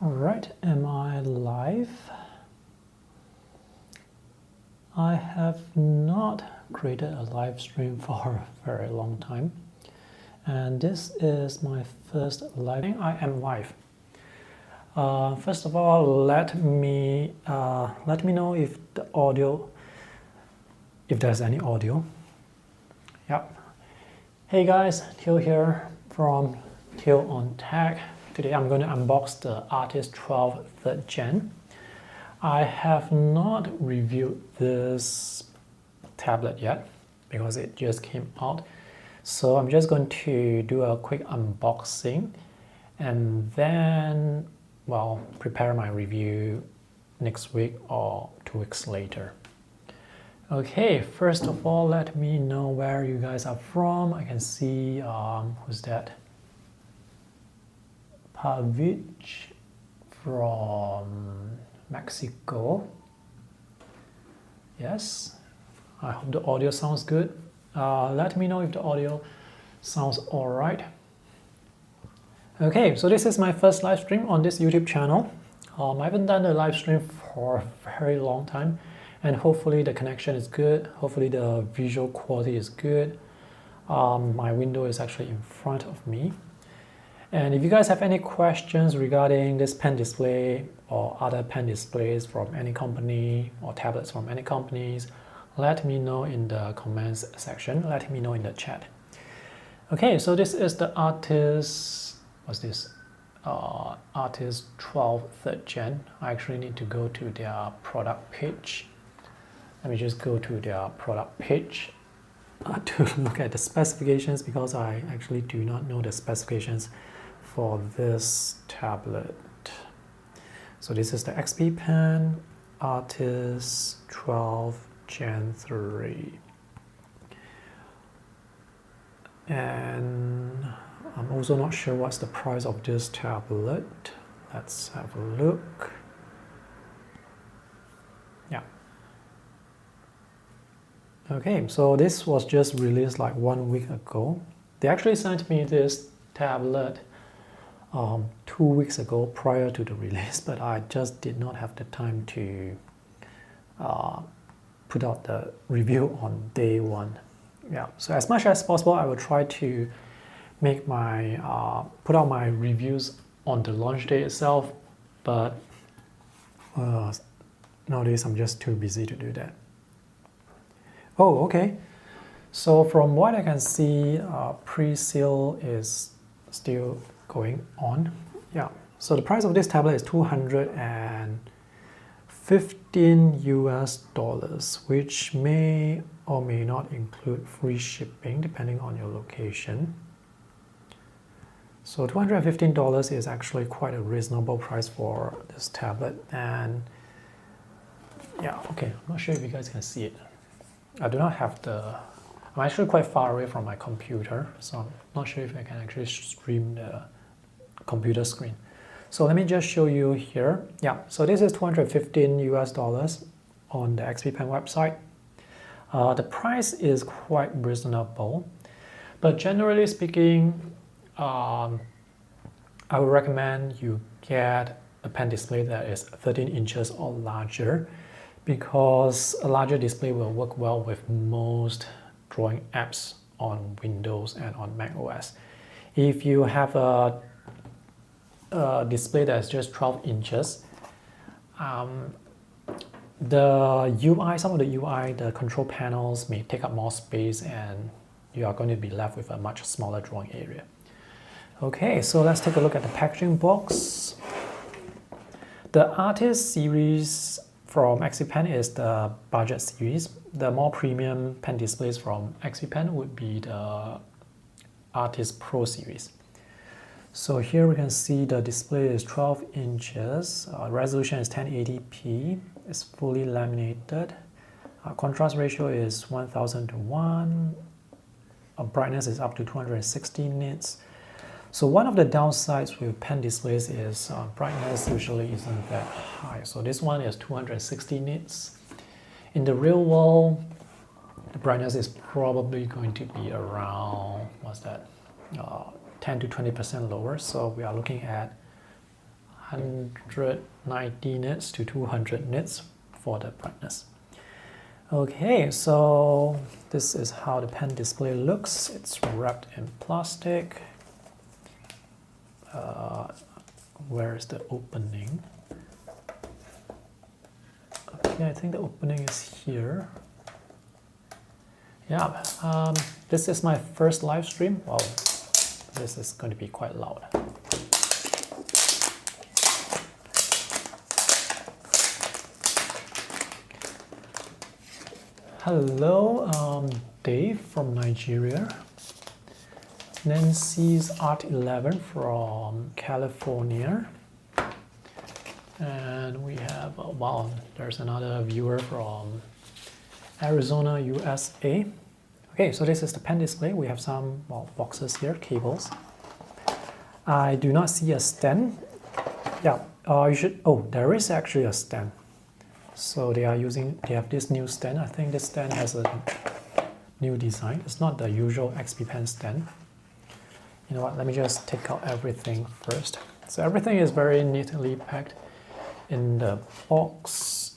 Alright, am I live? I have not created a live stream for a very long time, and this is my first live. I am live. First of all, let me know if the audio, if there's any audio. Yep. Hey guys, Till here from Till on Tech. Today I'm going to unbox the Artist 12 3rd Gen. I have not reviewed this tablet yet because it just came out. So I'm just going to do a quick unboxing and then, well, prepare my review next week or 2 weeks later. Okay, first of all, let me know where you guys are from. I can see, who's that? Pavich from Mexico. Yes, I hope the audio sounds good. Let me know if the audio sounds all right. Okay, so this is my first live stream on this YouTube channel. I haven't done a live stream for a very long time, and hopefully the connection is good. Hopefully the visual quality is good. My window is actually in front of me. And if you guys have any questions regarding this pen display or other pen displays from any company or tablets from any companies, let me know in the comments section. Let me know in the chat. Okay, so this is the Artist, what's this? Artist 12 3rd Gen. I actually need to go to their product page. Let me just go to their product page to look at the specifications, because I actually do not know the specifications for this tablet. So this is the XPPen Artist 12 Gen 3. And I'm also not sure what's the price of this tablet. Let's have a look. Yeah. Okay, so this was just released like 1 week ago. They actually sent me this tablet 2 weeks ago prior to the release, but I just did not have the time to put out the review on day one. Yeah, so as much as possible, I will try to make my put out my reviews on the launch day itself, but nowadays I'm just too busy to do that. Oh, okay. So from what I can see, pre-sale is still going on. Yeah, so the price of this tablet is $215 US, which may or may not include free shipping depending on your location. So $215 is actually quite a reasonable price for this tablet. And yeah, okay, I'm not sure if you guys can see it. I do not have the, I'm actually quite far away from my computer, so I'm not sure if I can actually stream the computer screen. So let me just show you here. Yeah, so this is $215 US on the XPPen website. The price is quite reasonable, but generally speaking, I would recommend you get a pen display that is 13 inches or larger, because a larger display will work well with most drawing apps on Windows and on Mac OS. If you have a display that is just 12 inches, the UI, some of the UI, the control panels may take up more space, and you are going to be left with a much smaller drawing area. Okay, so let's take a look at the packaging box. The Artist series from XPPen is the budget series. The more premium pen displays from XPPen would be the Artist Pro series. So here we can see the display is 12 inches, resolution is 1080p, it's fully laminated, contrast ratio is 1000 to 1, brightness is up to 260 nits. So one of the downsides with pen displays is brightness usually isn't that high. So this one is 260 nits. In the real world, the brightness is probably going to be around, what's that, 10 to 20% lower. So we are looking at 190 nits to 200 nits for the brightness. Okay, so this is how the pen display looks. It's wrapped in plastic. Where is the opening? Okay, I think the opening is here. Yeah, this is my first live stream. Wow, this is going to be quite loud. Hello, Dave from Nigeria. Nancy's Art 11 from California. And we have, wow, there's another viewer from Arizona, USA. Okay, so this is the pen display. We have some boxes here, cables. I do not see a stand. Yeah, you should, oh, there is actually a stand. So they have this new stand. I think this stand has a new design. It's not the usual XPPen stand. You know what, let me just take out everything first. So everything is very neatly packed in the box.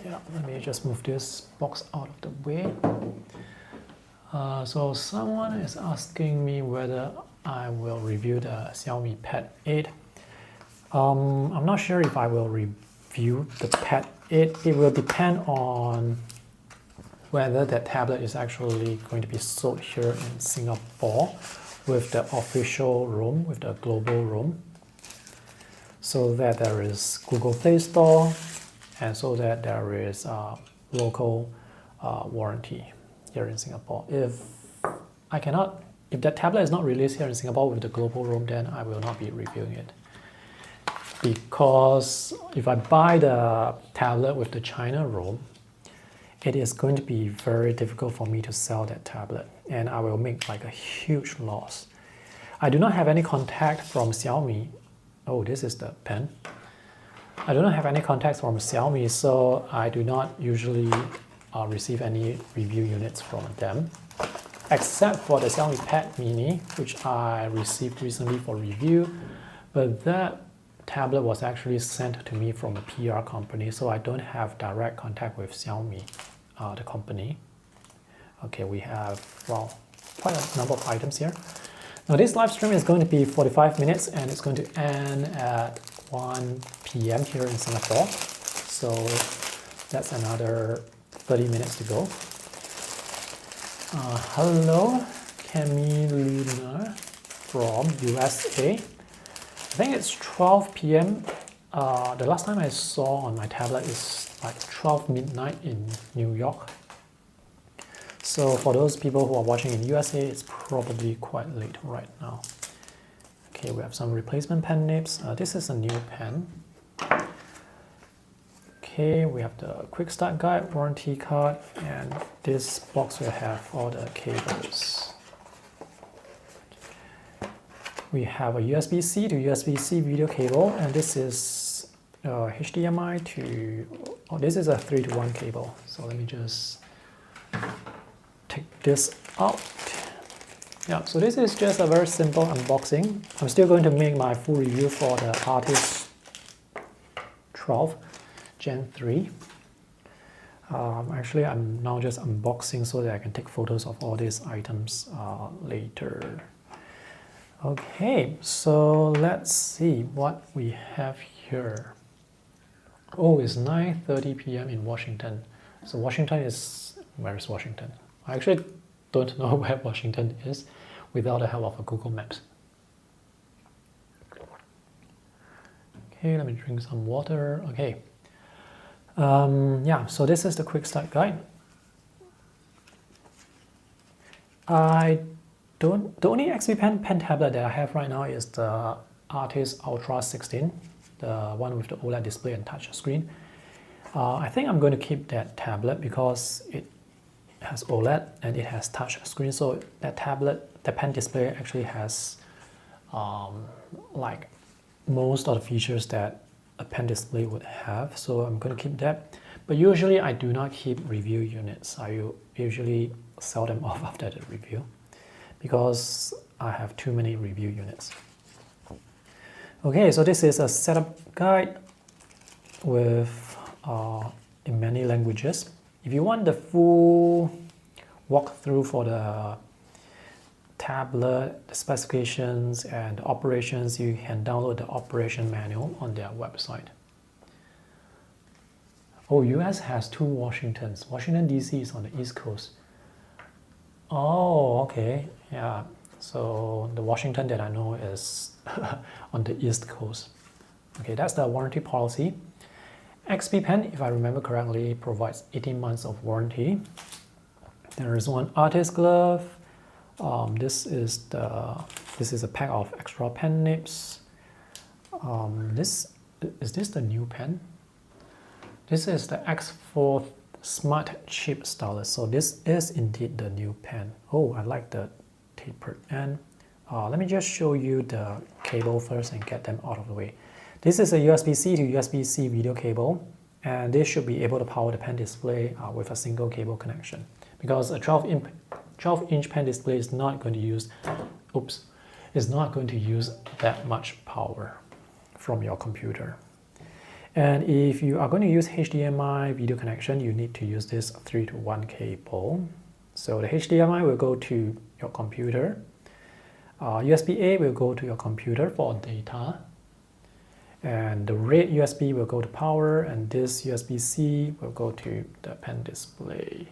Yeah, let me just move this box out of the way. So someone is asking me whether I will review the Xiaomi Pad 8. I'm not sure if I will review the Pad 8. It will depend on whether that tablet is actually going to be sold here in Singapore with the official ROM, with the global ROM, so that there is Google Play Store and so that there is local warranty here in Singapore. If that tablet is not released here in Singapore with the global ROM, then I will not be reviewing it. Because if I buy the tablet with the China ROM, it is going to be very difficult for me to sell that tablet, and I will make like a huge loss. I do not have any contact from Xiaomi. Oh, this is the pen. I do not have any contacts from Xiaomi, so I do not usually receive any review units from them, except for the Xiaomi Pad Mini, which I received recently for review, but that tablet was actually sent to me from a PR company, so I don't have direct contact with Xiaomi, the company. Okay, we have, well, quite a number of items here. Now this live stream is going to be 45 minutes and it's going to end at 1 p.m. here in Singapore. So that's another 30 minutes to go. Hello, Cami Luna from USA. I think it's 12 p.m. The last time I saw on my tablet is like 12 midnight in New York. So for those people who are watching in USA, it's probably quite late right now. Okay, we have some replacement pen nibs. This is a new pen. Okay, we have the quick start guide, warranty card, and this box will have all the cables. We have a USB-C to USB-C video cable, and this is HDMI to, oh, this is a 3-to-1 cable. So let me just take this out. Yeah, so this is just a very simple unboxing. I'm still going to make my full review for the Artist 12 Gen 3. Actually, I'm now just unboxing so that I can take photos of all these items later. Okay, so let's see what we have here. Oh, it's 9:30 p.m. in Washington. So Washington is, where is Washington? I actually don't know where Washington is without the help of a Google Maps. Okay, let me drink some water. Okay. Yeah, so this is the quick start guide. The only XPPen pen tablet that I have right now is the Artist Ultra 16, the one with the OLED display and touch screen. I think I'm going to keep that tablet because it has OLED and it has touch screen. So that tablet, the pen display actually has like most of the features that a pen display would have. So I'm going to keep that. But usually I do not keep review units. I usually sell them off after the review because I have too many review units. Okay, so this is a setup guide with in many languages. If you want the full walkthrough for the tablet, the specifications and the operations, you can download the operation manual on their website. Oh, US has two Washingtons. Washington DC is on the East Coast. Oh, okay, yeah. So the Washington that I know is on the East Coast. Okay, that's the warranty policy. XPPen, if I remember correctly, provides 18 months of warranty. There is one artist glove. This is a pack of extra pen nibs. Is this the new pen? This is the X4 Smart Chip Stylus. So this is indeed the new pen. Oh, I like the tapered end. Let me just show you the cable first and get them out of the way. This is a USB-C to USB-C video cable, and this should be able to power the pen display with a single cable connection. Because a 12-inch pen display is not going to use, that much power from your computer. And if you are going to use HDMI video connection, you need to use this 3-to-1 cable. So the HDMI will go to your computer. USB-A will go to your computer for data. And the red USB will go to power, and this USB-C will go to the pen display.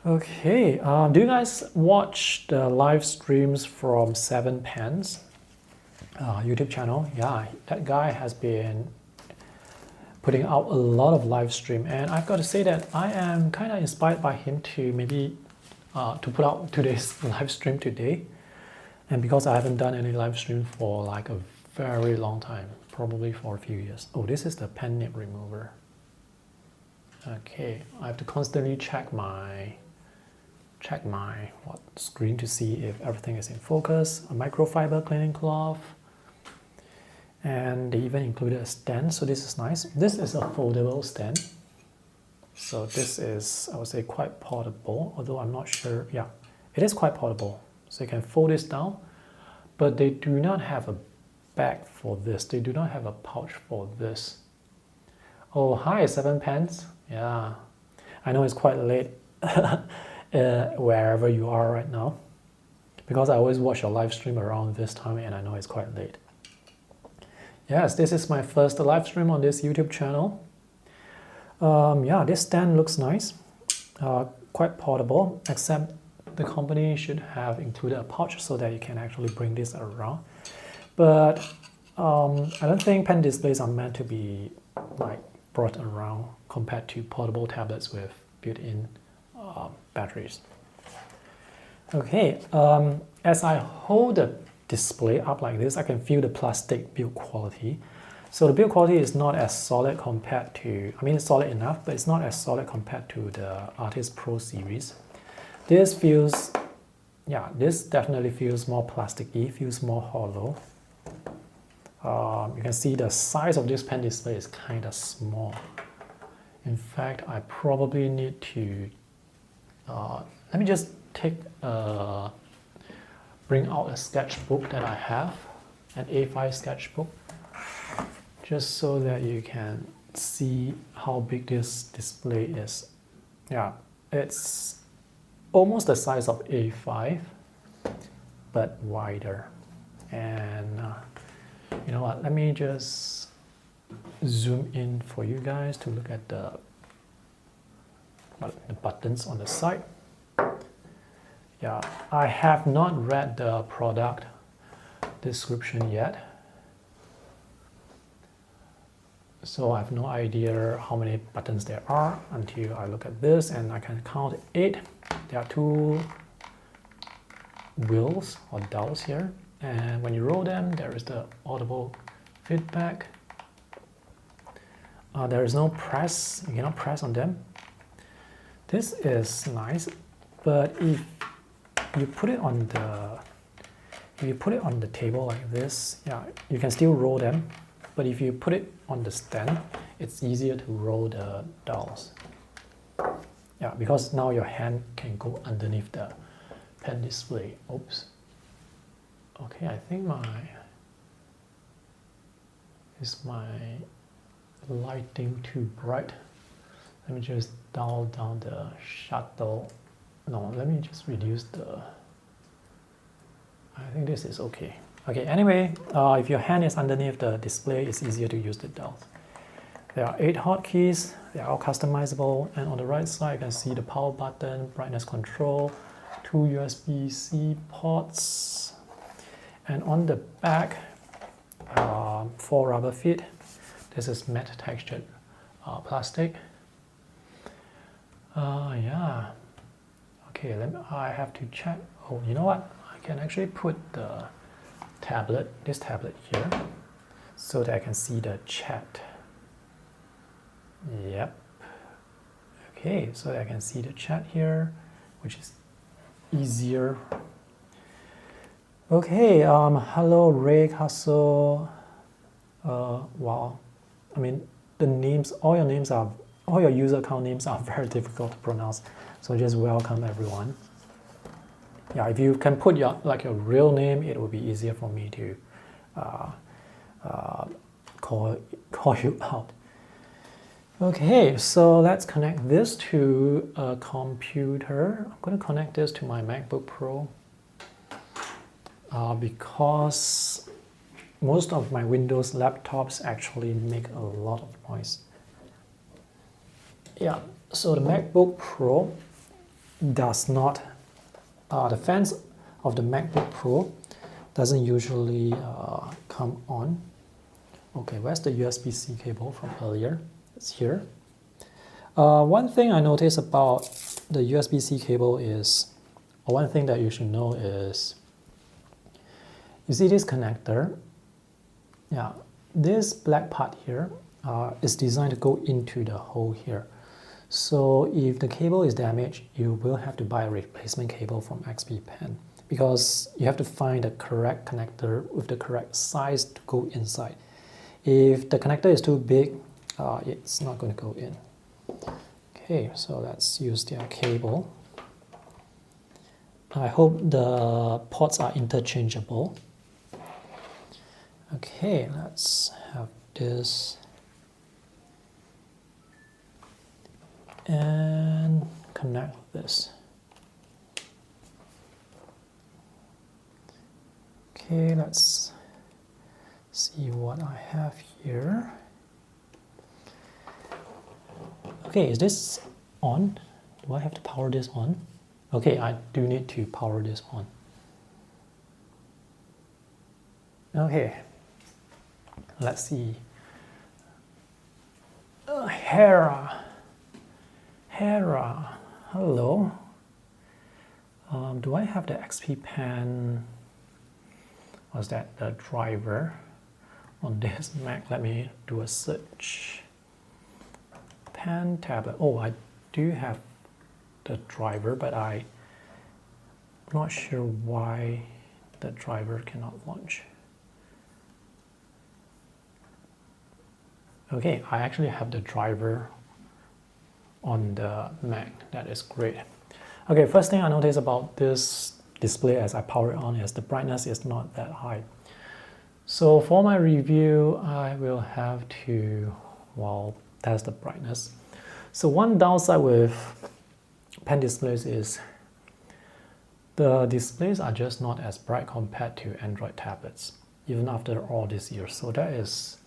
Okay, do you guys watch the live streams from XPPen's YouTube channel? Yeah, that guy has been putting out a lot of live stream, and I've got to say that I am kind of inspired by him to maybe to put out today's live stream today. And because I haven't done any live stream for like a very long time, probably for a few years. Oh, this is the pen nib remover. Okay, I have to constantly check my screen to see if everything is in focus. A microfiber cleaning cloth, and they even included a stand, so this is nice. This is a foldable stand, so this is, I would say, quite portable, although I'm not sure. Yeah, it is quite portable, so you can fold this down, but they do not have a bag for this. They do not have a pouch for this. Oh, hi, XPPen. Yeah, I know it's quite late wherever you are right now, because I always watch your live stream around this time, and I know it's quite late. Yes, this is my first live stream on this YouTube channel. Yeah, this stand looks nice, quite portable, except the company should have included a pouch so that you can actually bring this around. But I don't think pen displays are meant to be like brought around compared to portable tablets with built-in batteries. Okay, as I hold the display up like this, I can feel the plastic build quality. So the build quality is not as solid compared to, I mean, it's solid enough, but it's not as solid compared to the Artist Pro series. This feels, yeah, this definitely feels more plasticky, feels more hollow. You can see the size of this pen display is kind of small. In fact, I probably need to, let me just bring out a sketchbook that I have, an A5 sketchbook, just so that you can see how big this display is. Yeah, it's almost the size of A5, but wider. And you know what, let me just zoom in for you guys to look at the buttons on the side. Yeah, I have not read the product description yet, so I have no idea how many buttons there are until I look at this, and I can count 8. There are 2 wheels or dowels here, and when you roll them, there is the audible feedback. There is no press, you cannot press on them. This is nice, but if you put it on the table like this, yeah, you can still roll them, but if you put it on the stand, it's easier to roll the dowels. Yeah, because now your hand can go underneath the pen display. Oops. Okay, I think is my lighting too bright. Let me just dial down the shadow. No, let me just reduce the, I think this is okay. Okay, anyway, if your hand is underneath the display, it's easier to use the dials. There are 8 hotkeys, they are all customizable, and on the right side you can see the power button, brightness control, 2 USB-C ports, and on the back, 4 rubber feet. This is matte textured plastic. Yeah. Okay, I have to check. Oh, you know what? I can actually put the tablet, this tablet here, so that I can see the chat. Yep. Okay, so that I can see the chat here, which is easier. Okay, hello Ray Castle. Wow, I mean the names, all your user account names are very difficult to pronounce. So just welcome everyone. Yeah, if you can put your real name, it will be easier for me to call you out. Okay, so let's connect this to a computer. I'm going to connect this to my MacBook Pro because most of my Windows laptops actually make a lot of noise. Yeah, so the MacBook Pro does not, the fans of the MacBook Pro doesn't usually come on. Okay, where's the USB-C cable from earlier? It's here. One thing I noticed about the USB-C cable is, or one thing that you should know is, you see this connector? Yeah, this black part here is designed to go into the hole here. So if the cable is damaged, you will have to buy a replacement cable from XPPen because you have to find the correct connector with the correct size to go inside. If the connector is too big, it's not going to go in. Okay, so let's use the cable. I hope the ports are interchangeable. Okay, let's have this and connect this. Okay, let's see what I have here. Okay, is this on? Do I have to power this on? Okay, I do need to power this on. Okay, let's see. Hera, hello. Do I have the XPPen? Was that the driver on this Mac? Let me do a search. Pen tablet. Oh, I do have the driver, but I'm not sure why the driver cannot launch. Okay, I actually have the driver on the Mac. That is great. Okay, first thing I noticed about this display as I power it on is the brightness is not that high. So for my review, I will have to, well, test the brightness. So one downside with pen displays is the displays are just not as bright compared to Android tablets, even after all these years. So that is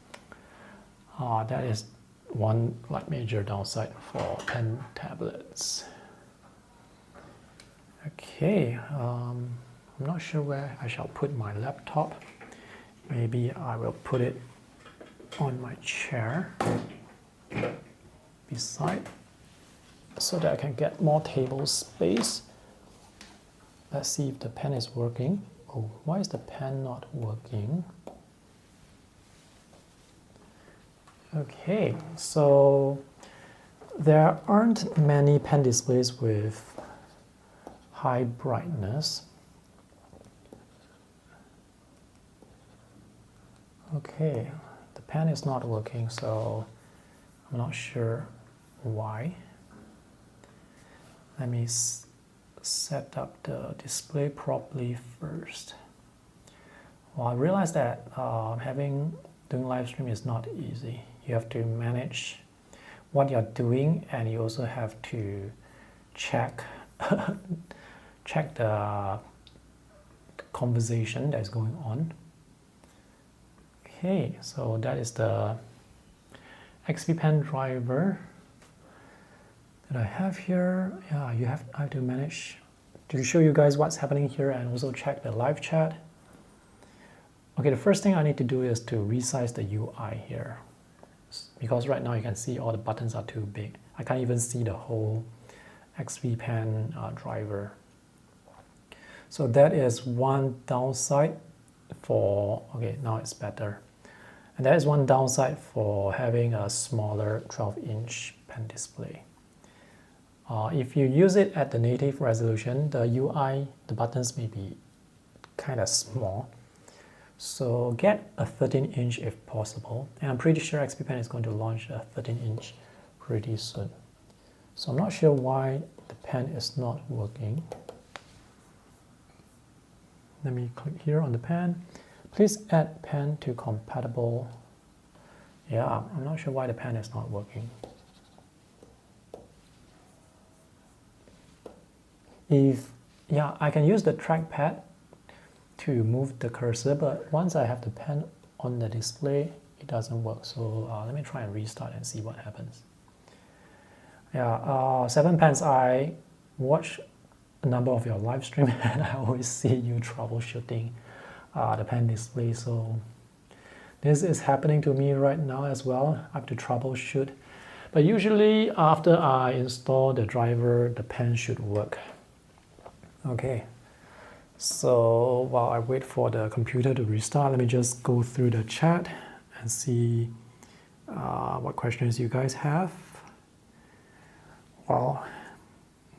one major downside for pen tablets. Okay, I'm not sure where I shall put my laptop. Maybe I will put it on my chair beside so that I can get more table space. Let's see if the pen is working. Oh, why is the pen not working? Okay, so there aren't many pen displays with high brightness. Okay, the pen is not working, so I'm not sure why. Let me set up the display properly first. Well, I realized that doing live stream is not easy. You have to manage what you're doing, and you also have to check check the conversation that's going on. Okay, so that is the XPPen driver that I have here. Yeah, I have to manage to show you guys what's happening here and also check the live chat. Okay, the first thing I need to do is to resize the UI here, because right now you can see all the buttons are too big. I can't even see the whole XPPen driver. So that is one downside for, okay, now it's better. And that is one downside for having a smaller 12-inch pen display. If you use it at the native resolution, the UI, the buttons may be kind of small. So get a 13-inch if possible. And I'm pretty sure XPPen is going to launch a 13-inch pretty soon. So I'm not sure why the pen is not working. Let me click here on the pen. Please add pen to compatible. Yeah, I'm not sure why the pen is not working. Yeah, I can use the trackpad to move the cursor, but once I have the pen on the display, it doesn't work. So let me try and restart and see what happens. Yeah, XPPen, I watch a number of your live stream and I always see you troubleshooting the pen display. So this is happening to me right now as well. I have to troubleshoot. But usually after I install the driver, the pen should work. Okay, so while I wait for the computer to restart, let me just go through the chat and see what questions you guys have. Well,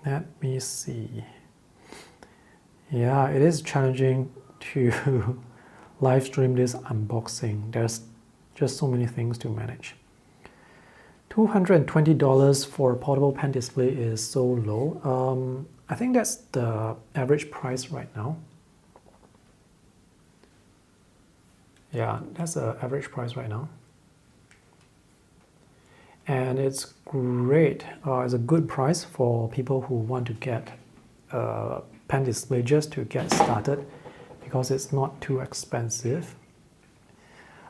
let me see. Yeah, it is challenging to live stream this unboxing. There's just so many things to manage. $220 for a portable pen display is so low. I think that's the average price right now. Yeah, that's the average price right now. And it's great. It's a good price for people who want to get a pen display just to get started, because it's not too expensive.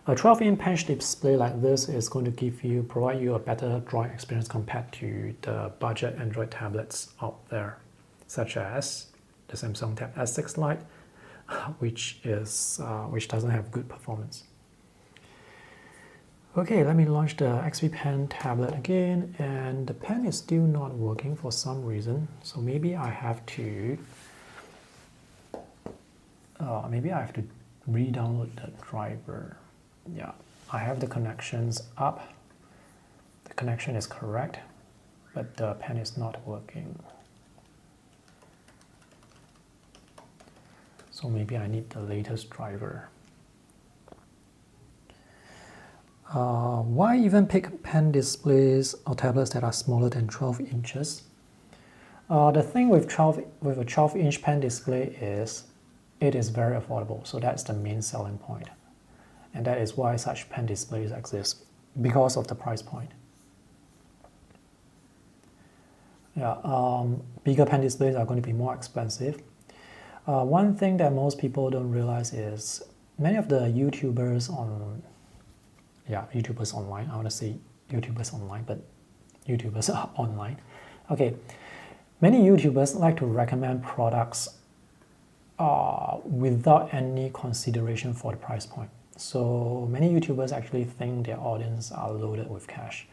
A 12-inch pen display like this is going to provide you a better drawing experience compared to the budget Android tablets out there, such as the Samsung Tab S6 Lite, which doesn't have good performance. Okay, let me launch the XPPen tablet again, and the pen is still not working for some reason. So maybe I have to re-download the driver. Yeah, I have the connections up. The connection is correct, but the pen is not working. So maybe I need the latest driver. Why even pick pen displays or tablets that are smaller than 12 inches? The thing with a 12-inch pen display is it is very affordable. So that's the main selling point. And that is why such pen displays exist, because of the price point. Yeah, bigger pen displays are going to be more expensive. One thing that most people don't realize is many of the YouTubers online, I want to say YouTubers online, but YouTubers are online. Okay, many YouTubers like to recommend products without any consideration for the price point. So many YouTubers actually think their audience are loaded with cash.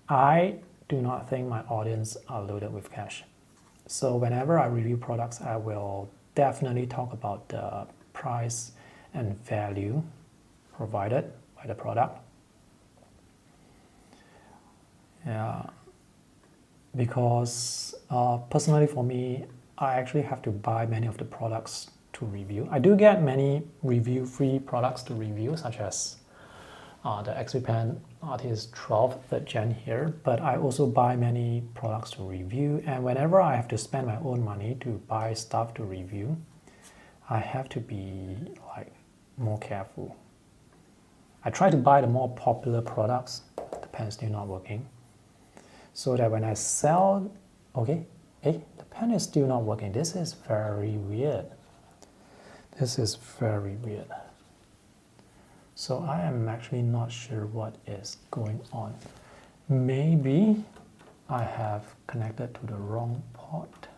I do not think my audience are loaded with cash. So whenever I review products, I will definitely talk about the price and value provided by the product. Yeah, because personally for me, I actually have to buy many of the products to review. I do get many free products to review, such as the XPPen Artist 12 3rd Gen here, but I also buy many products to review, and whenever I have to spend my own money to buy stuff to review, I have to be like more careful. I try to buy the more popular products. The pen is still not working. So that when I sell, okay, hey, the pen is still not working. This is very weird. This is very weird. So I am actually not sure what is going on. Maybe I have connected to the wrong port.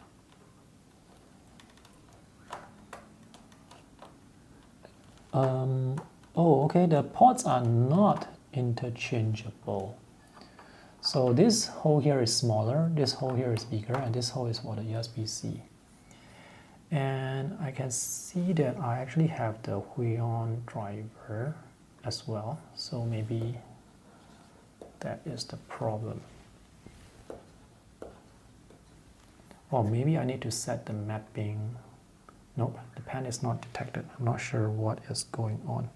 Oh, okay, the ports are not interchangeable. So this hole here is smaller, this hole here is bigger, and this hole is for the USB-C. And I can see that I actually have the Huion driver as well, so maybe that is the problem. Or maybe I need to set the mapping. Nope, the pen is not detected. I'm not sure what is going on.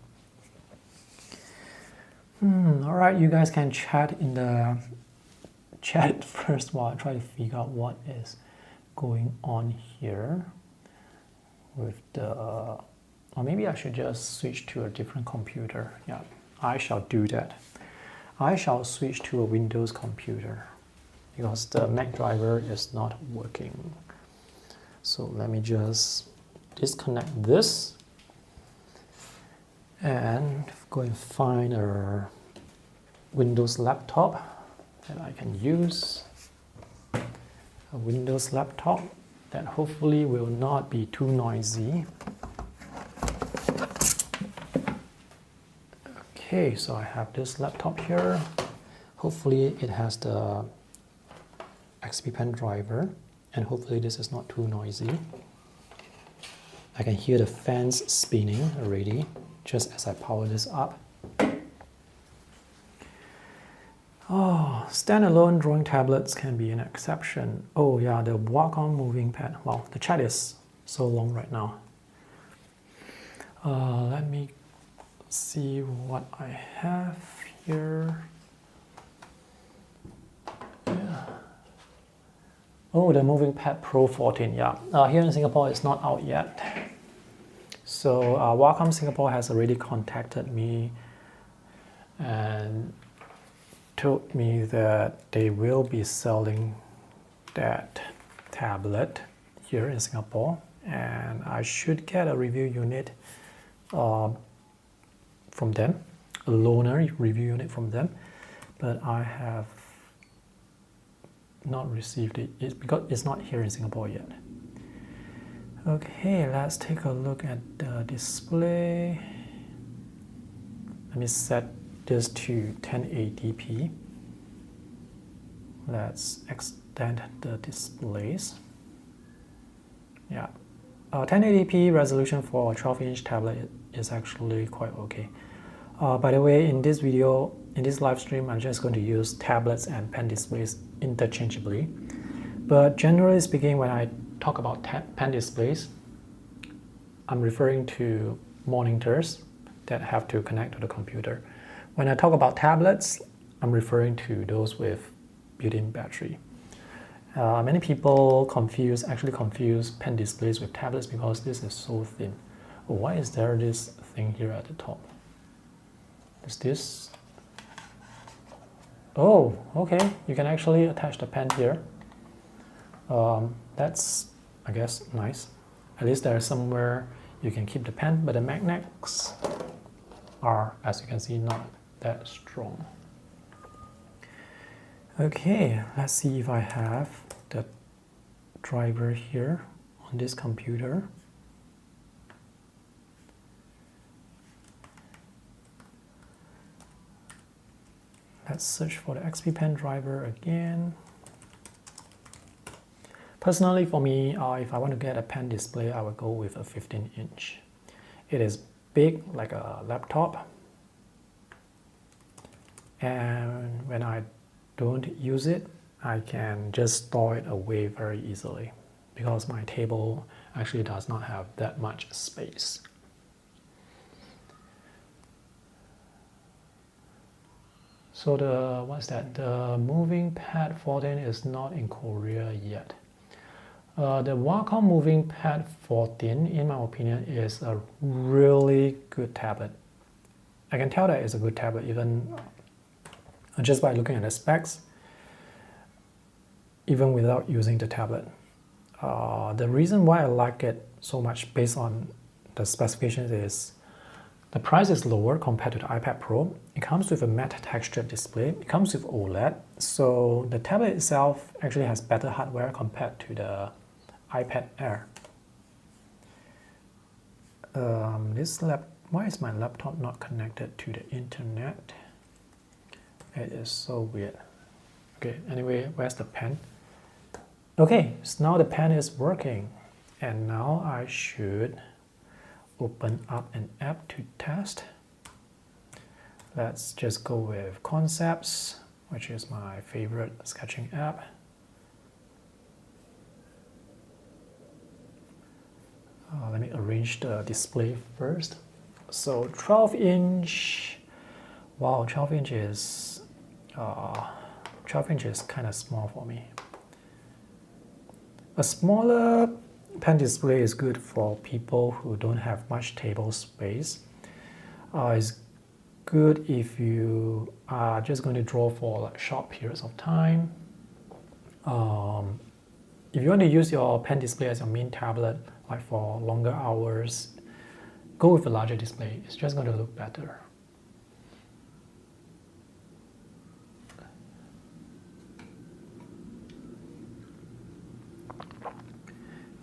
Alright, you guys can chat in the chat first while I try to figure out what is going on here with the, or maybe I should just switch to a different computer. Yeah, I shall do that. I shall switch to a Windows computer because the Mac driver is not working. So let me just disconnect this and go and find a Windows laptop that I can use. A Windows laptop that hopefully will not be too noisy. Okay, so I have this laptop here. Hopefully it has the XPPen driver, and hopefully this is not too noisy. I can hear the fans spinning already just as I power this up. Oh, standalone drawing tablets can be an exception. Oh yeah, the Wacom moving pad. Wow, the chat is so long right now. Let me see what I have here. Yeah. Oh, the Moving Pad Pro 14, yeah. Here in Singapore, it's not out yet. So Wacom Singapore has already contacted me and told me that they will be selling that tablet here in Singapore, and I should get a review unit from them, a loaner review unit from them, but I have not received it because it's not here in Singapore yet. Okay, let's take a look at the display. Let me set this to 1080p. Let's extend the displays. Yeah, 1080p resolution for a 12-inch tablet is actually quite okay. By the way, in this video, in this live stream, I'm just going to use tablets and pen displays interchangeably. But generally speaking, when I talk about pen displays, I'm referring to monitors that have to connect to the computer. When I talk about tablets, I'm referring to those with built-in battery. Many people actually confuse pen displays with tablets because this is so thin. Oh, why is there this thing here at the top? Is this? Oh, okay. You can actually attach the pen here. That's, I guess, nice. At least there's somewhere you can keep the pen, but the magnets are, as you can see, not that strong. Okay, let's see if I have the driver here on this computer. Let's search for the XPPen driver again. Personally, for me, if I want to get a pen display, I would go with a 15-inch. It is big, like a laptop. And when I don't use it, I can just store it away very easily because my table actually does not have that much space. So what's that? The Moving Pad 14 is not in Korea yet. The Wacom Moving Pad 14, in my opinion, is a really good tablet. I can tell that it's a good tablet even just by looking at the specs, even without using the tablet. The reason why I like it so much based on the specifications is the price is lower compared to the iPad Pro. It comes with a matte textured display. It comes with OLED. So the tablet itself actually has better hardware compared to the iPad Air. Why is my laptop not connected to the internet? It is so weird. Okay, anyway, where's the pen? Okay, so now the pen is working. And now I should open up an app to test. Let's just go with Concepts, which is my favorite sketching app. Let me arrange the display first. So 12-inch, wow, 12 inch is kind of small for me. A smaller pen display is good for people who don't have much table space. It's good if you are just going to draw for like short periods of time. If you want to use your pen display as your main tablet, like for longer hours, go with a larger display. It's just going to look better.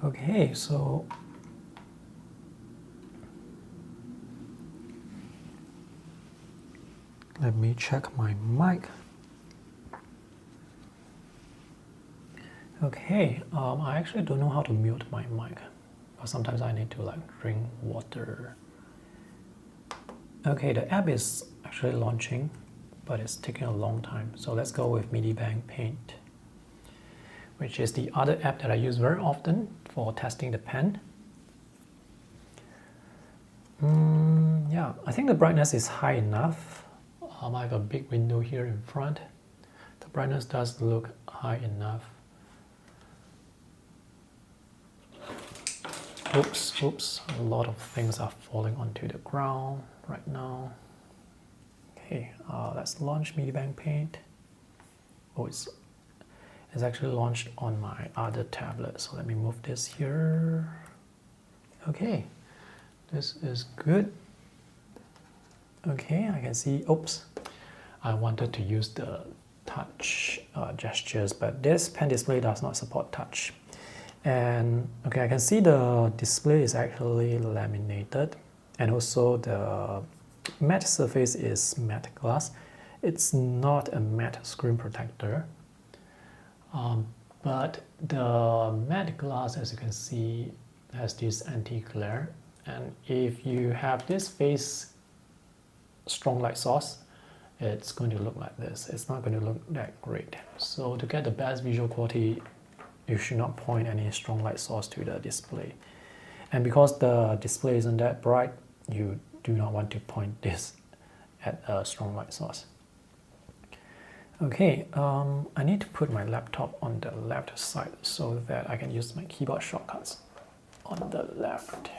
Okay, so let me check my mic. Okay, I actually don't know how to mute my mic, but sometimes I need to like drink water. Okay, the app is actually launching, but it's taking a long time. So let's go with XPPen Paint, which is the other app that I use very often for testing the pen. Yeah, I think the brightness is high enough. I have a big window here in front. The brightness does look high enough. Oops, a lot of things are falling onto the ground right now. Okay, let's launch XPPen Paint. Oh, it's actually launched on my other tablet, so let me move this here. Okay, this is good. Okay, I can see, oops, I wanted to use the touch gestures, but this pen display does not support touch. And okay, I can see the display is actually laminated, and also the matte surface is matte glass. It's not a matte screen protector, but the matte glass, as you can see, has this anti-glare, and if you have this face strong light source, it's going to look like this. It's not going to look that great. So to get the best visual quality, you should not point any strong light source to the display. And because the display isn't that bright, you do not want to point this at a strong light source. Okay, I need to put my laptop on the left side so that I can use my keyboard shortcuts on the left.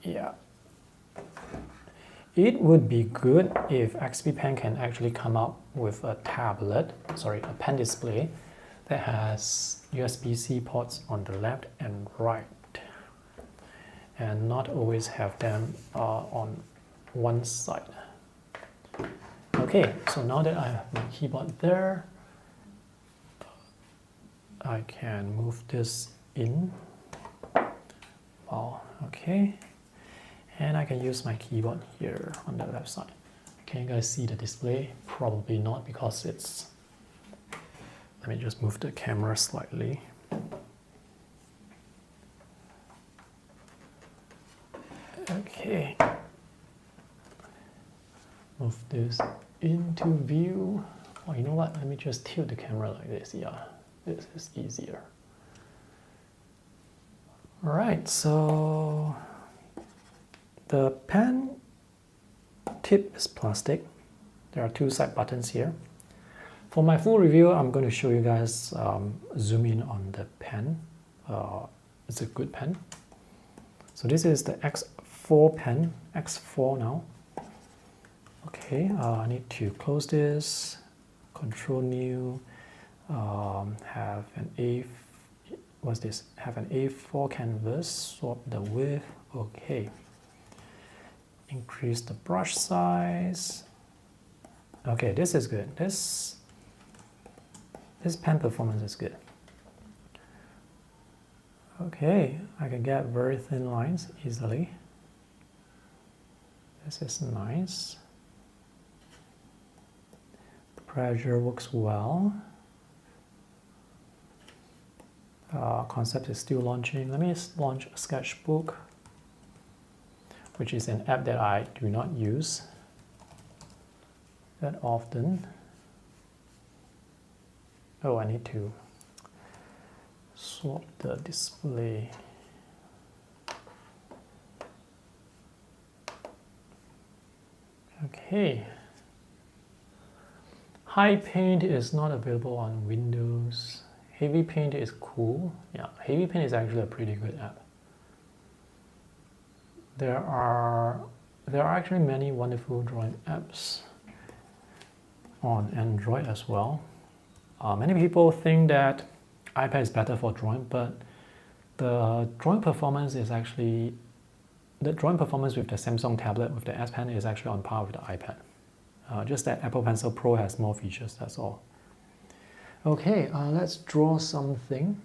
Yeah. It would be good if XPPen can actually come up with a pen display that has USB-C ports on the left and right, and not always have them on one side. Okay, so now that I have my keyboard there, I can move this in. Wow, okay. And I can use my keyboard here on the left side. Can you guys see the display? Probably not, because it's... Let me just move the camera slightly. Okay. Move this into view. Oh, you know what? Let me just tilt the camera like this. Yeah, this is easier. All right, so the pen tip is plastic. There are two side buttons here. For my full review, I'm going to show you guys zoom in on the pen. It's a good pen. So this is the X4 pen, X4 now. Okay, I need to close this, Control New, have an Have an A4 canvas, swap the width. Okay, increase the brush size. Okay, this is good. This pen performance is good. Okay, I can get very thin lines easily. This is nice. Pressure works well. Concept is still launching. Let me launch Sketchbook, which is an app that I do not use that often. Oh, I need to swap the display. Okay. High Paint is not available on Windows. Heavy Paint is cool. Yeah, Heavy Paint is actually a pretty good app. There are actually many wonderful drawing apps on Android as well. Many people think that iPad is better for drawing, but the drawing performance with the Samsung tablet with the S Pen is actually on par with the iPad. Just that Apple Pencil Pro has more features, that's all. Okay, let's draw something.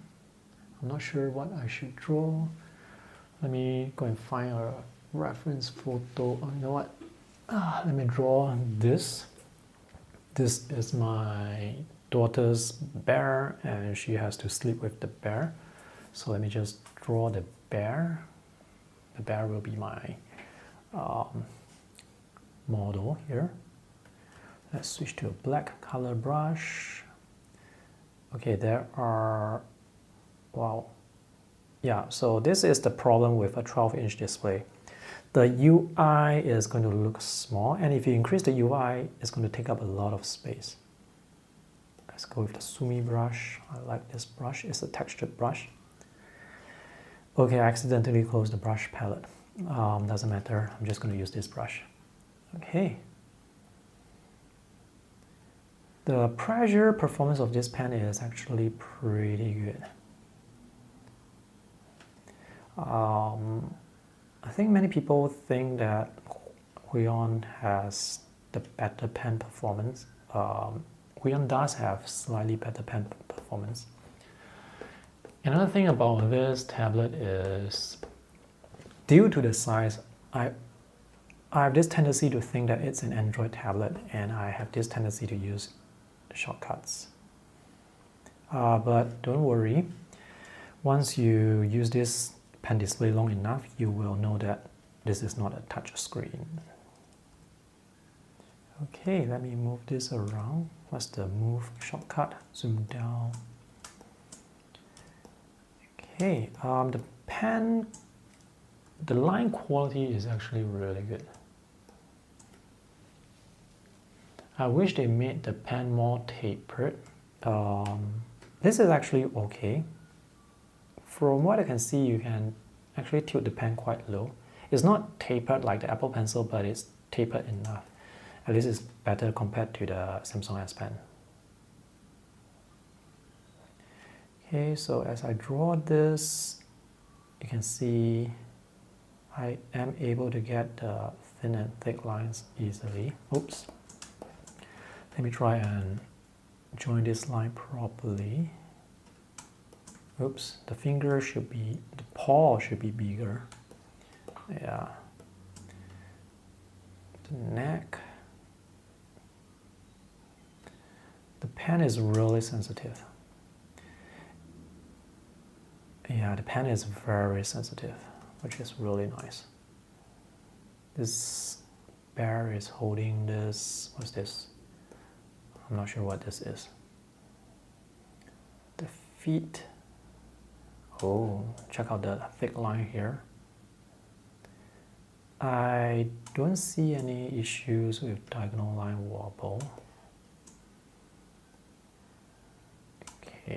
I'm not sure what I should draw. Let me go and find a reference photo. Oh, you know what? Let me draw this. This is my daughter's bear, and she has to sleep with the bear. So let me just draw the bear. The bear will be my model here. Let's switch to a black color brush. Okay, there are, wow. Yeah, so this is the problem with a 12-inch display. The UI is going to look small, and if you increase the UI, it's going to take up a lot of space. Let's go with the Sumi brush. I like this brush. It's a textured brush. Okay, I accidentally closed the brush palette. Doesn't matter. I'm just going to use this brush. Okay. The pressure performance of this pen is actually pretty good. I think many people think that Huion has the better pen performance. Huion does have slightly better pen performance. Another thing about this tablet is, due to the size, I have this tendency to think that it's an Android tablet, and I have this tendency to use shortcuts. But don't worry, once you use this pen display long enough, you will know that this is not a touch screen. Okay, let me move this around. What's the move shortcut? Zoom down. Okay, the pen, the line quality is actually really good. I wish they made the pen more tapered. This is actually okay. From what I can see, you can actually tilt the pen quite low. It's not tapered like the Apple Pencil, but it's tapered enough. At least it's better compared to the Samsung S Pen. Okay, so as I draw this, you can see I am able to get the thin and thick lines easily. Oops. Let me try and join this line properly. Oops, the finger should be, the paw should be bigger. Yeah. The neck. The pen is really sensitive. Yeah, the pen is very sensitive, which is really nice. This bear is holding this, what's this? I'm not sure what this is. The feet. Oh, check out the thick line here. I don't see any issues with diagonal line wobble.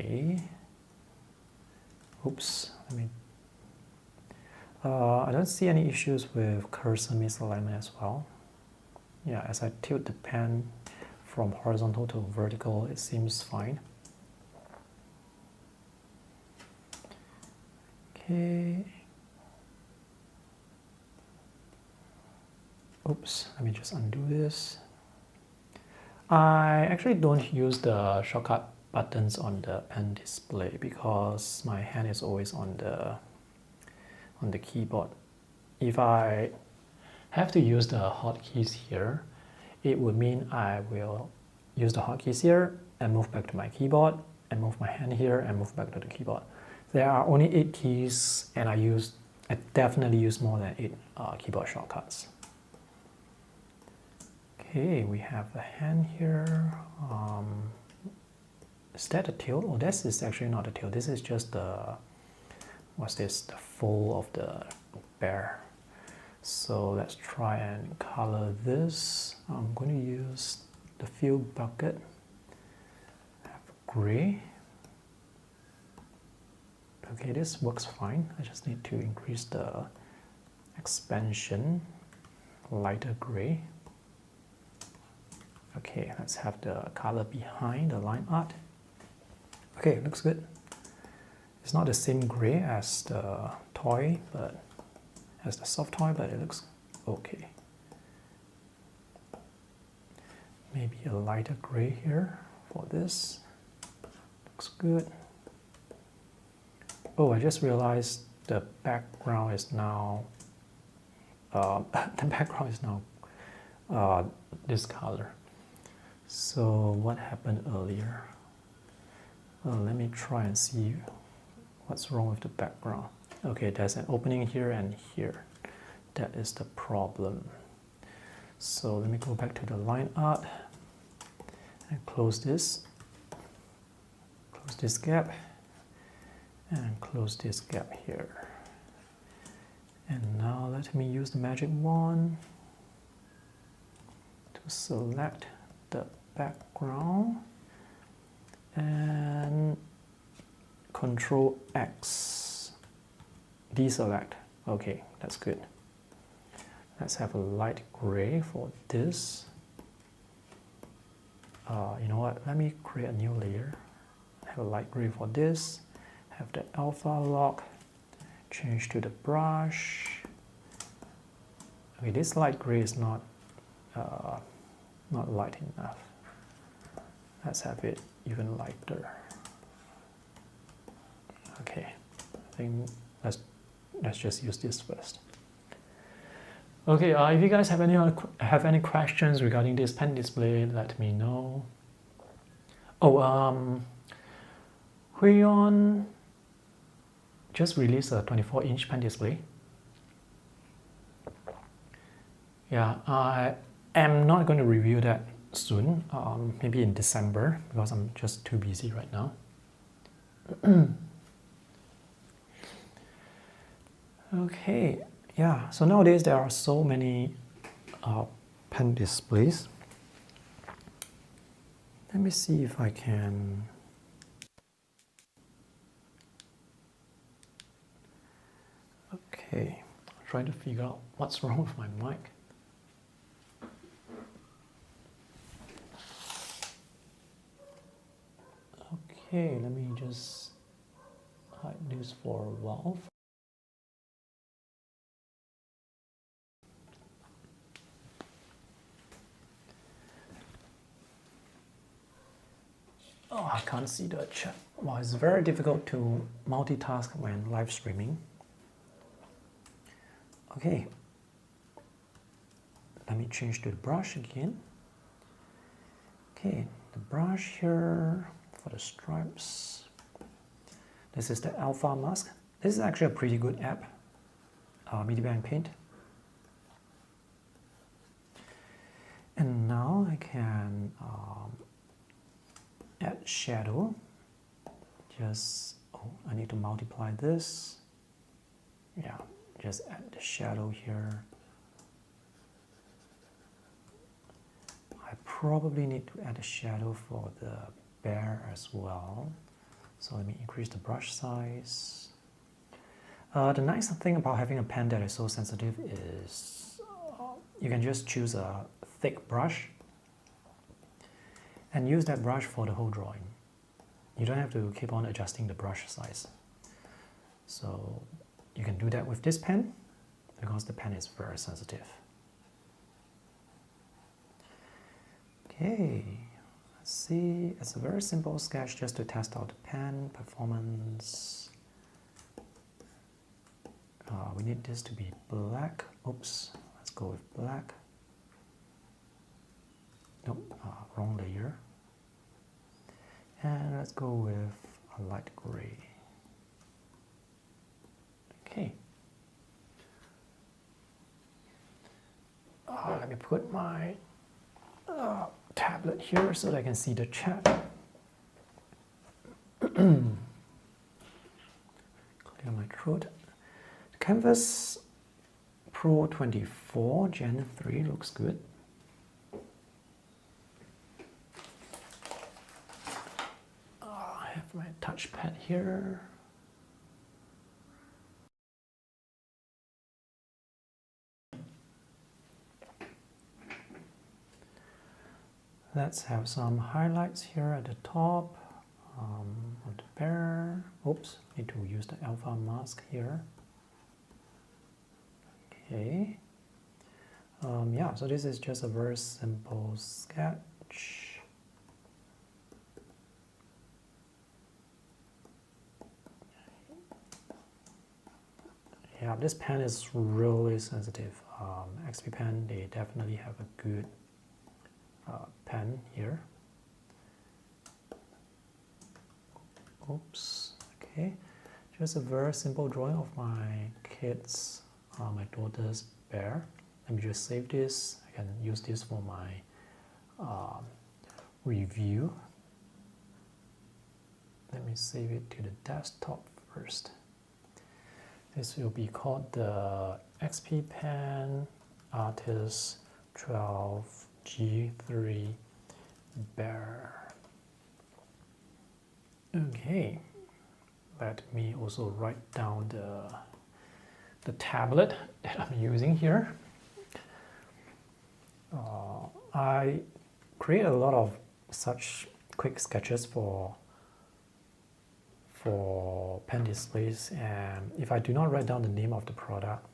gray. Oops, I don't see any issues with cursor misalignment as well. Yeah, as I tilt the pen from horizontal to vertical, it seems fine. Okay. Oops, let me just undo this. I actually don't use the shortcut buttons on the pen display because my hand is always on the keyboard. If I have to use the hotkeys here, it would mean I will use the hotkeys here and move back to my keyboard and move my hand here and move back to the keyboard. There are only 8 keys and I definitely use more than 8 keyboard shortcuts. Okay, we have a hand here. Is that a tail? Oh, this is actually not a tail. This is just the, what's this? The fold of the bear. So let's try and color this. I'm going to use the fill bucket. I have gray. Okay, this works fine. I just need to increase the expansion, lighter gray. Okay, let's have the color behind the line art. Okay, looks good. It's not the same gray as the toy, but as the soft toy, but it looks okay. Maybe a lighter gray here for this. Looks good. Oh, I just realized the background is now this color. So what happened earlier? Let me try and see what's wrong with the background. Okay, there's an opening here and here. That is the problem. So let me go back to the line art and close this gap, and close this gap here. And now let me use the magic wand to select the background and Control X, deselect. Okay, that's good. Let's have a light gray for this. You know what? Let me create a new layer. Have a light gray for this. Have the alpha lock. Change to the brush. Okay, this light gray is not light enough. Let's have it even lighter. Okay, I think let's just use this first. Okay, if you guys have any questions regarding this pen display, let me know. Oh, Huion just released a 24-inch pen display. Yeah, I am not going to review that soon, maybe in December, because I'm just too busy right now. Okay, yeah, so nowadays there are so many pen displays. Let me see if I can... Okay, I'm trying to figure out what's wrong with my mic. Okay, let me just hide this for a while. Oh, I can't see the chat. Well, it's very difficult to multitask when live streaming. Okay, let me change to the brush again. Okay, the brush here for the stripes. This is the Alpha Mask. This is actually a pretty good app, MediaBank Paint. And now I can add shadow. I need to multiply this. Yeah, just add the shadow here. I probably need to add a shadow for the bear as well. So let me increase the brush size. The nice thing about having a pen that is so sensitive is you can just choose a thick brush and use that brush for the whole drawing. You don't have to keep on adjusting the brush size. So you can do that with this pen because the pen is very sensitive. Okay, let's see. It's a very simple sketch just to test out the pen performance. We need this to be black. Oops, let's go with black. Nope, wrong layer. And let's go with a light gray. Okay. Let me put my tablet here so that I can see the chat. Clear my throat. The Canvas Pro 24 Gen 3 looks good. I have my touchpad here. Let's have some highlights here at the top of the bear. Oops, need to use the alpha mask here. Okay. Yeah, so this is just a very simple sketch. Yeah, this pen is really sensitive. XPPen, they definitely have a good pen here. Oops, okay. Just a very simple drawing of my kids, my daughter's bear. Let me just save this. I can use this for my review. Let me save it to the desktop first. This will be called the XPPen Artist 12G3 bear. Okay, let me also write down the tablet that I'm using here. I create a lot of such quick sketches for pen displays, and if I do not write down the name of the product,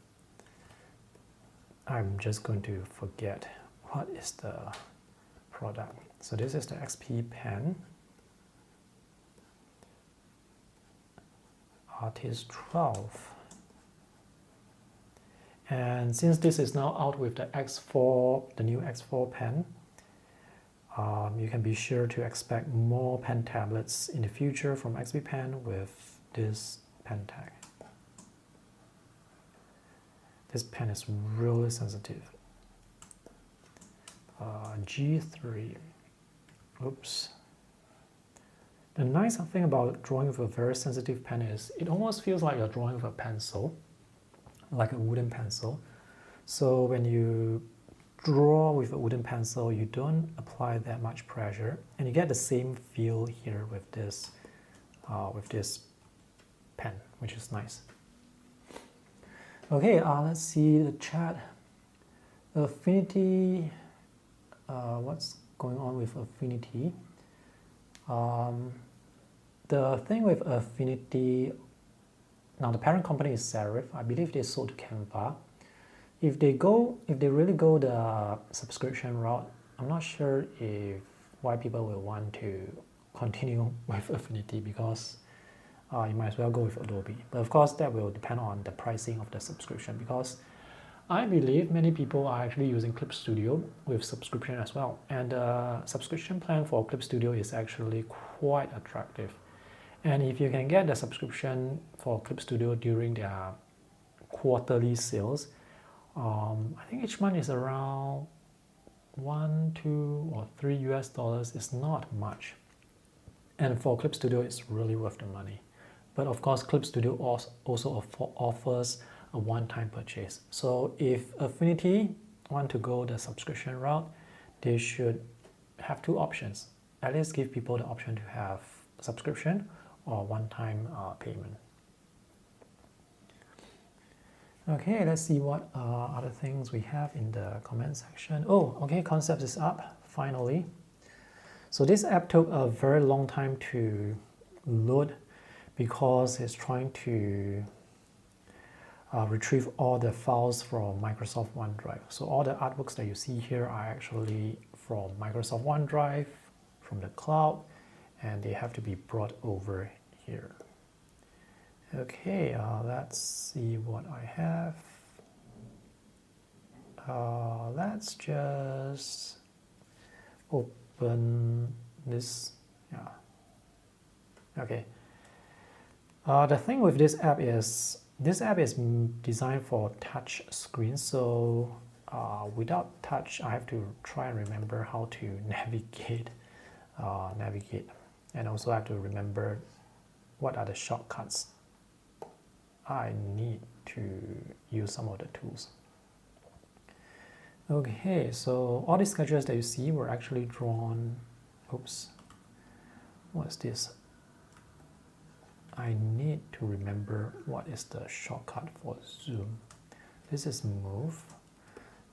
I'm just going to forget what is the product. So this is the XPPen Artist 12. And since this is now out with the X4, the new X4 pen, you can be sure to expect more pen tablets in the future from XPPen with this pen tag. This pen is really sensitive. G3. Oops. The nice thing about drawing with a very sensitive pen is it almost feels like you're drawing with a pencil, like a wooden pencil. So when you draw with a wooden pencil, you don't apply that much pressure, and you get the same feel here with this pen, which is nice. Okay, let's see the chat. Affinity. What's going on with Affinity? The thing with Affinity, now the parent company is Serif. I believe they sold to Canva. If they really go the subscription route, I'm not sure why people will want to continue with Affinity, because you might as well go with Adobe. But of course, that will depend on the pricing of the subscription, because I believe many people are actually using Clip Studio with subscription as well. And the subscription plan for Clip Studio is actually quite attractive. And if you can get the subscription for Clip Studio during their quarterly sales, I think each month is around $1, $2, or $3 US. It's not much. And for Clip Studio, it's really worth the money. But of course, Clip Studio also offers a one-time purchase. So if Affinity want to go the subscription route, they should have two options. At least give people the option to have subscription, or one-time payment. Okay, let's see what other things we have in the comment section. Oh, okay, concepts is up finally. So this app took a very long time to load because it's trying to retrieve all the files from Microsoft OneDrive. So all the artworks that you see here are actually from Microsoft OneDrive, from the cloud, and they have to be brought over here. Okay, let's see what I have. Let's just open this. Yeah. Okay. The thing with this app is designed for touch screen, so without touch, I have to try and remember how to navigate, and also I have to remember what are the shortcuts I need to use some of the tools. Okay, so all these sketches that you see were actually drawn. Oops, what's this? I need to remember what is the shortcut for zoom. This is move.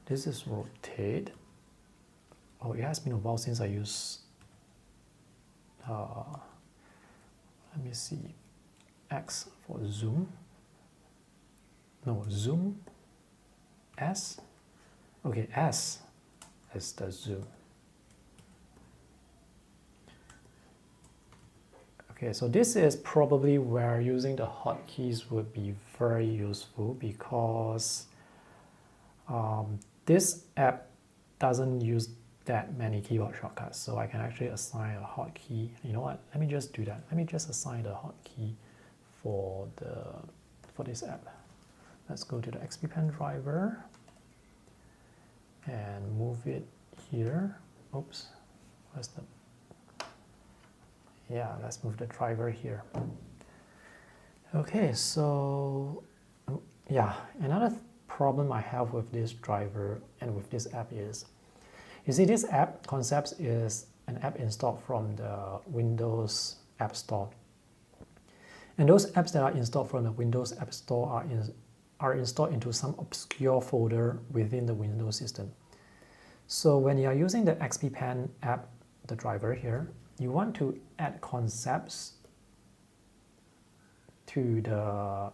This is rotate. Oh, it has been a while since I used, let me see, X for zoom. No, zoom, S. Okay, S is the zoom. Okay, so this is probably where using the hotkeys would be very useful, because this app doesn't use that many keyboard shortcuts, so I can actually assign a hotkey. You know what? Let me just do that. Let me just assign the hotkey for this app. Let's go to the XPPen driver and move it here. Oops, where's the? Yeah, let's move the driver here. Okay, so yeah, another problem I have with this driver and with this app is, you see, this app Concepts is an app installed from the Windows App Store. And those apps that are installed from the Windows App Store are installed into some obscure folder within the Windows system. So when you are using the XPPen app, the driver here, you want to add Concepts to the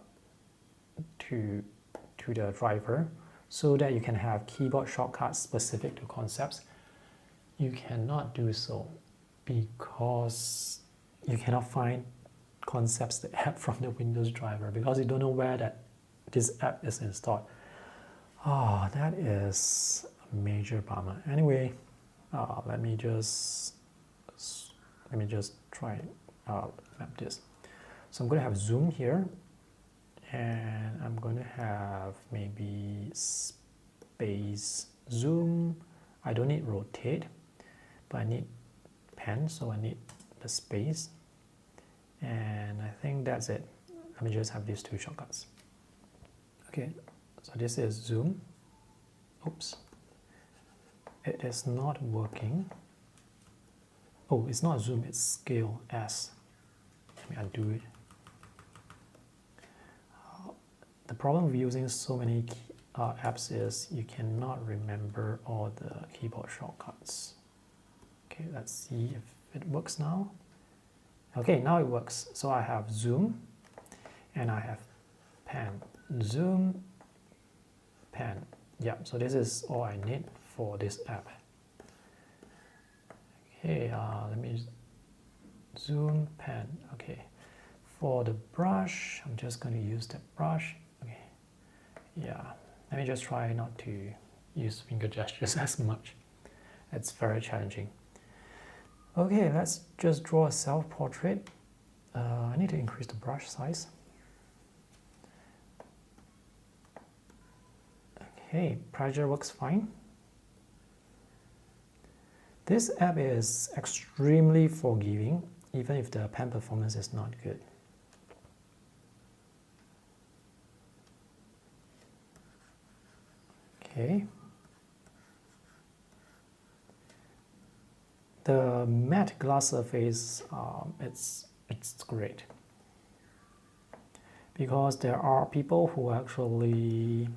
driver so that you can have keyboard shortcuts specific to Concepts. You cannot do so because you cannot find Concepts, the app, from the Windows driver, because you don't know where that this app is installed. Oh, that is a major bummer. Anyway, let me just try map this. So I'm going to have zoom here, and I'm going to have maybe space zoom. I don't need rotate, but I need pen, so I need the space, and I think that's it. Let me just have these two shortcuts. Okay, so this is zoom. Oops, it is not working. Oh, it's not zoom, it's scale S. Let me undo it. The problem with using so many apps is you cannot remember all the keyboard shortcuts. Okay, let's see if it works now. Okay, now it works. So I have zoom, and I have pen. Zoom, pen. Yeah, so this is all I need for this app. Okay, let me zoom, pen. Okay, for the brush, I'm just going to use the brush. Okay, yeah, let me just try not to use finger gestures as much. It's very challenging. Okay, let's just draw a self-portrait. I need to increase the brush size. Okay, pressure works fine. This app is extremely forgiving, even if the pen performance is not good. Okay. The matte glass surface, it's it's great. Because there are people who actually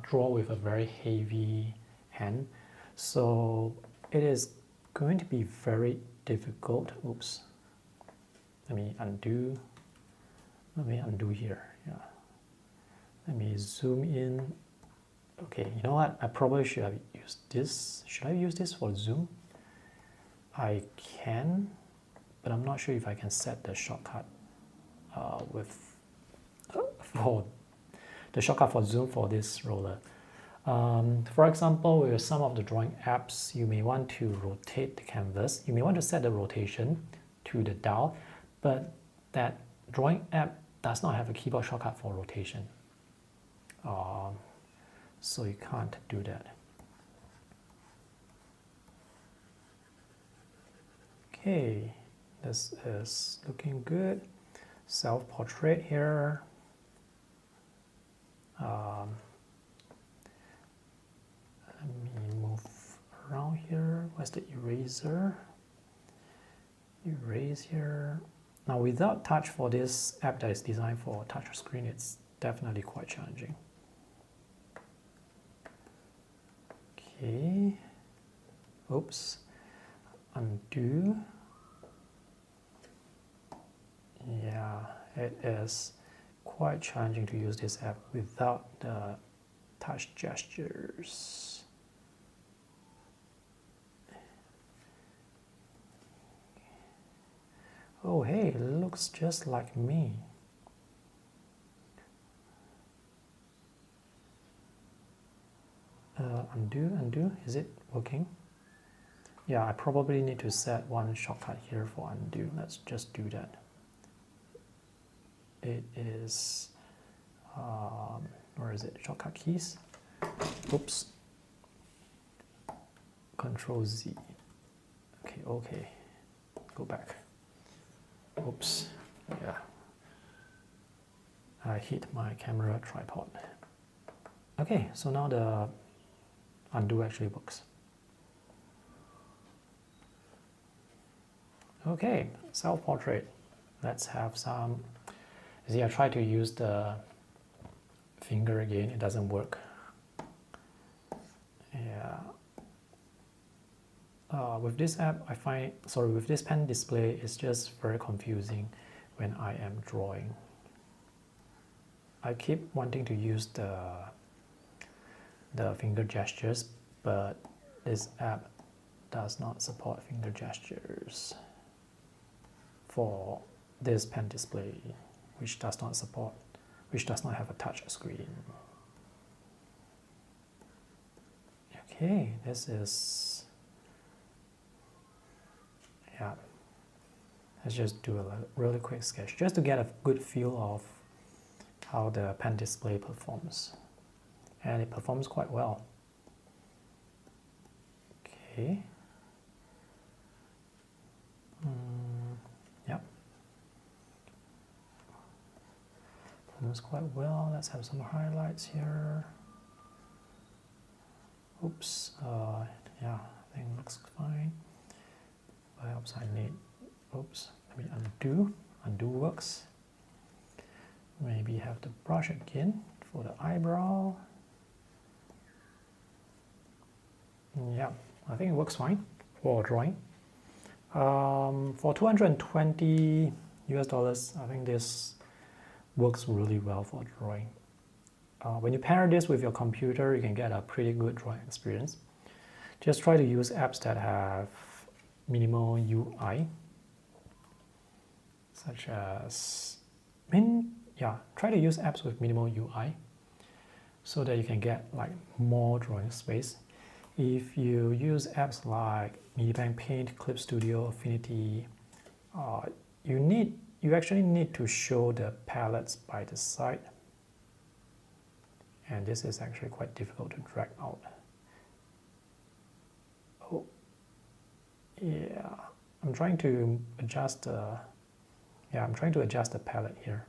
draw with a very heavy hand, so it is going to be very difficult. Oops, let me undo here. Yeah, let me zoom in. Okay, you know what, I probably should have used this. Should I use this for zoom? I can, but I'm not sure if I can set the shortcut for the shortcut for zoom for this roller. For example, with some of the drawing apps, you may want to rotate the canvas. You may want to set the rotation to the dial, but that drawing app does not have a keyboard shortcut for rotation. So you can't do that. Okay, this is looking good. Self-portrait here. Let me move around here. Where's the eraser? Erase here. Now without touch for this app that is designed for touch screen, it's definitely quite challenging. Okay. Oops. Undo. Yeah, it is quite challenging to use this app without the touch gestures. Oh hey, it looks just like me. Undo, is it working? Yeah, I probably need to set one shortcut here for undo. Let's just do that. It is, where is it? Shortcut keys. Oops. Control Z. Okay. Go back. Oops. Yeah. I hit my camera tripod. Okay, so now the undo actually works. Okay, self-portrait. Let's have some. See, I tried to use the finger again, it doesn't work. Yeah. With this app, with this pen display, it's just very confusing when I am drawing. I keep wanting to use the finger gestures, but this app does not support finger gestures for this pen display, which does not have a touch screen. Okay, this is, yeah, let's just do a really quick sketch just to get a good feel of how the pen display performs. And it performs quite well. Okay. Yep. Performs quite well. Let's have some highlights here. Oops. Yeah, I think it looks fine. Perhaps I need. Oops. Let me undo. Undo works. Maybe have the brush again for the eyebrow. Yeah, I think it works fine for drawing. For $220 US, I think this works really well for drawing. When you pair this with your computer, you can get a pretty good drawing experience. Just try to use apps that have minimal UI, such as, try to use apps with minimal UI so that you can get like more drawing space. If you use apps like XPPen Paint, Clip Studio, Affinity, you actually need to show the palettes by the side, and this is actually quite difficult to drag out. Oh, yeah, I'm trying to adjust the palette here,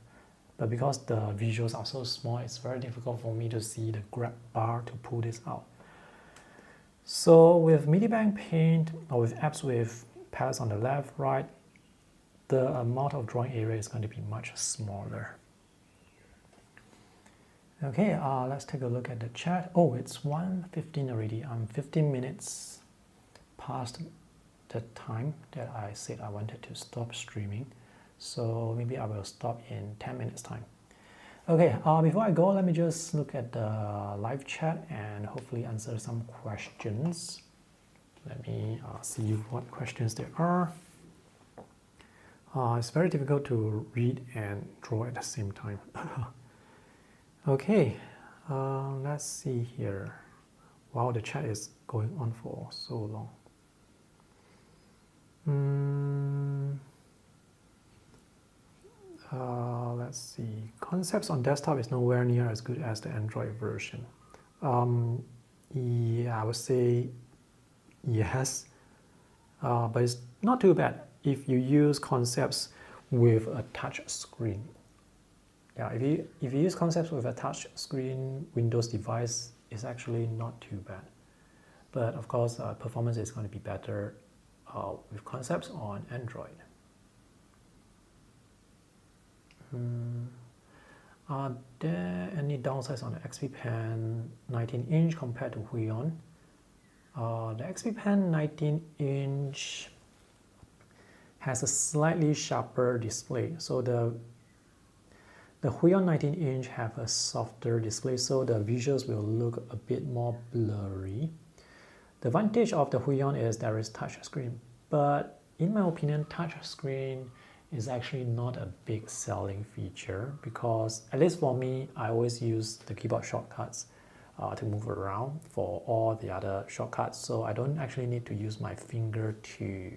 but because the visuals are so small, it's very difficult for me to see the grab bar to pull this out. So with XPPen Paint, or with apps with palettes on the left, right, the amount of drawing area is going to be much smaller. Okay, let's take a look at the chat. Oh, it's 1:15 already. I'm 15 minutes past the time that I said I wanted to stop streaming. So maybe I will stop in 10 minutes time. Okay, before I go, let me just look at the live chat and hopefully answer some questions. Let me see what questions there are. It's very difficult to read and draw at the same time. Okay, let's see here. Wow, the chat is going on for so long. Let's see. Concepts on desktop is nowhere near as good as the Android version. Yeah, I would say yes, but it's not too bad if you use concepts with a touch screen. Yeah, if you use concepts with a touch screen Windows device, it's actually not too bad. But of course, performance is going to be better with concepts on Android. Are there any downsides on the XPPen 19-inch compared to Huion? The XPPen 19-inch has a slightly sharper display. So the Huion 19-inch have a softer display, so the visuals will look a bit more blurry. The advantage of the Huion is there is touch screen, but in my opinion, touch screen is actually not a big selling feature because, at least for me, I always use the keyboard shortcuts to move around for all the other shortcuts, so I don't actually need to use my finger to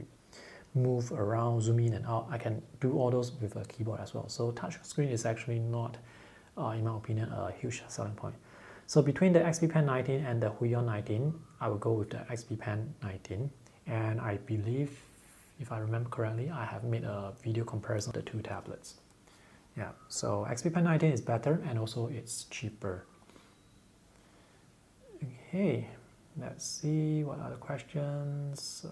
move around, zoom in and out. I can do all those with a keyboard as well. So touch screen is actually not, in my opinion, a huge selling point. So between the XPPen 19 and the Huion 19, I will go with the XPPen 19. And I believe, if I remember correctly, I have made a video comparison of the two tablets. Yeah, so XPPen 19 is better and also it's cheaper. Okay, let's see what other questions.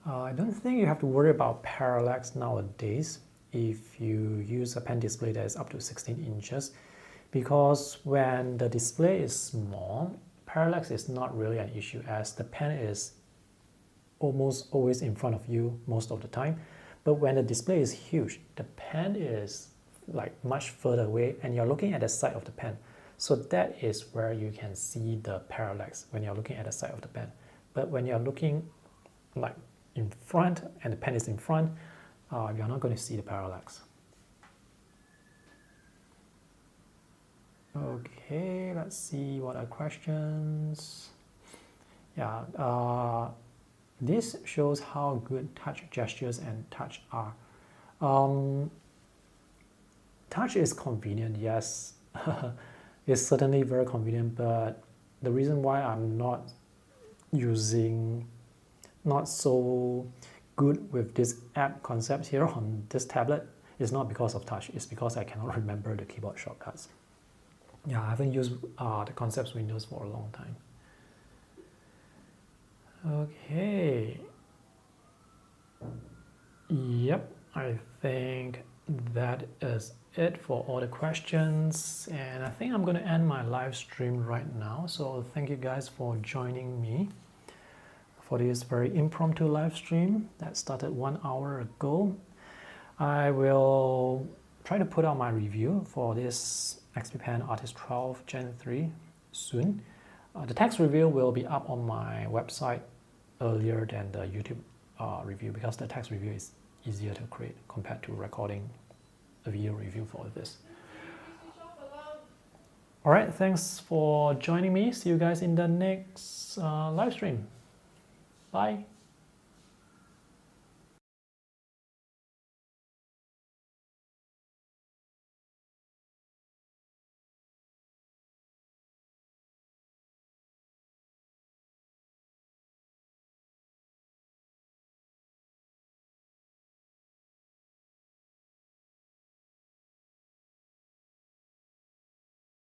I don't think you have to worry about parallax nowadays if you use a pen display that is up to 16 inches, because when the display is small, parallax is not really an issue as the pen is almost always in front of you most of the time. But when the display is huge, the pen is like much further away and you're looking at the side of the pen. So that is where you can see the parallax when you're looking at the side of the pen. But when you're looking like in front and the pen is in front, you're not going to see the parallax. Okay, let's see what are questions. Yeah, this shows how good touch gestures and touch are. Touch is convenient, yes. It's certainly very convenient, but the reason why I'm not so good with this app concept here on this tablet is not because of touch, it's because I cannot remember the keyboard shortcuts. Yeah, I haven't used the concepts windows for a long time. Okay. Yep, I think that is it for all the questions, and I think I'm going to end my live stream right now. So thank you guys for joining me for this very impromptu live stream that started 1 hour ago. I will try to put out my review for this XPPen Artist 12 Gen 3 soon. The text review will be up on my website earlier than the YouTube review because the text review is easier to create compared to recording a video review for this. Alright, thanks for joining me. See you guys in the next live stream. Bye.